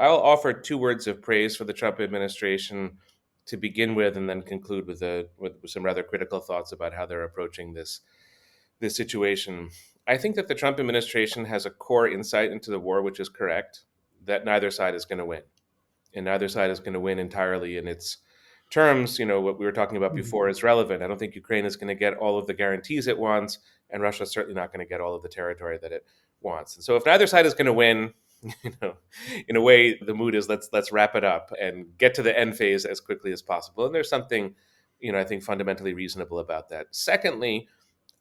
I'll offer two words of praise for the Trump administration to begin with, and then conclude with some rather critical thoughts about how they're approaching this situation. I think that the Trump administration has a core insight into the war, which is correct, that neither side is going to win, and neither side is going to win entirely in its terms. What we were talking about Mhm. before is relevant. I don't think Ukraine is going to get all of the guarantees it wants, and Russia's certainly not going to get all of the territory that it wants. And so, if neither side is going to win, you know, in a way, the mood is let's wrap it up and get to the end phase as quickly as possible. And there's something, I think fundamentally reasonable about that. Secondly,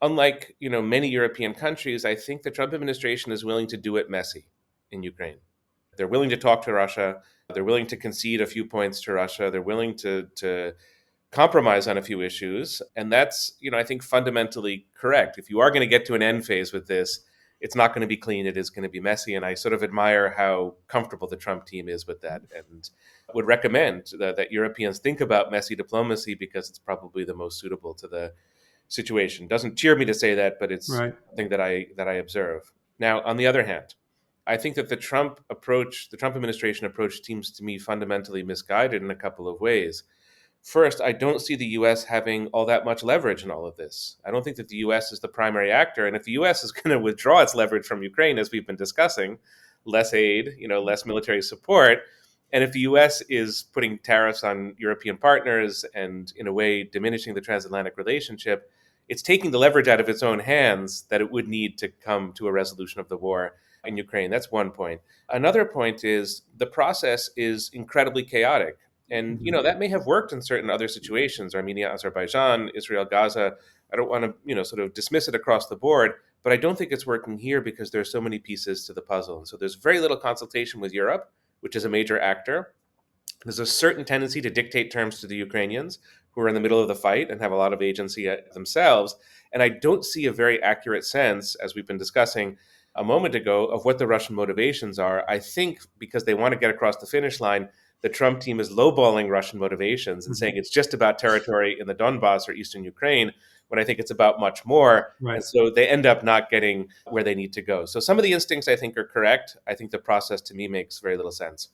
unlike many European countries, I think the Trump administration is willing to do it messy in Ukraine. They're willing to talk to Russia. They're willing to concede a few points to Russia. They're willing to compromise on a few issues. And that's, I think fundamentally correct. If you are going to get to an end phase with this, it's not going to be clean. It is going to be messy. And I sort of admire how comfortable the Trump team is with that, and would recommend that Europeans think about messy diplomacy, because it's probably the most suitable to the situation. Doesn't cheer me to say that, but it's Right. something that I observe. Now, on the other hand, I think that the Trump administration approach, seems to me fundamentally misguided in a couple of ways. First, I don't see the US having all that much leverage in all of this. I don't think that the US is the primary actor. And if the US is going to withdraw its leverage from Ukraine, as we've been discussing, less aid, less military support, and if the US is putting tariffs on European partners and in a way diminishing the transatlantic relationship, it's taking the leverage out of its own hands that it would need to come to a resolution of the war in Ukraine. That's one point. Another point is the process is incredibly chaotic. And Mhm. that may have worked in certain other situations, Armenia, Azerbaijan, Israel, Gaza. I don't want to sort of dismiss it across the board, but I don't think it's working here because there are so many pieces to the puzzle. And so there's very little consultation with Europe, which is a major actor. There's a certain tendency to dictate terms to the Ukrainians, who are in the middle of the fight and have a lot of agency themselves. And I don't see a very accurate sense, as we've been discussing a moment ago, of what the Russian motivations are. I think because they want to get across the finish line, the Trump team is lowballing Russian motivations and saying Mhm. it's just about territory in the Donbass or eastern Ukraine, when I think it's about much more. Right. And so they end up not getting where they need to go. So some of the instincts, I think, are correct. I think the process, to me, makes very little sense.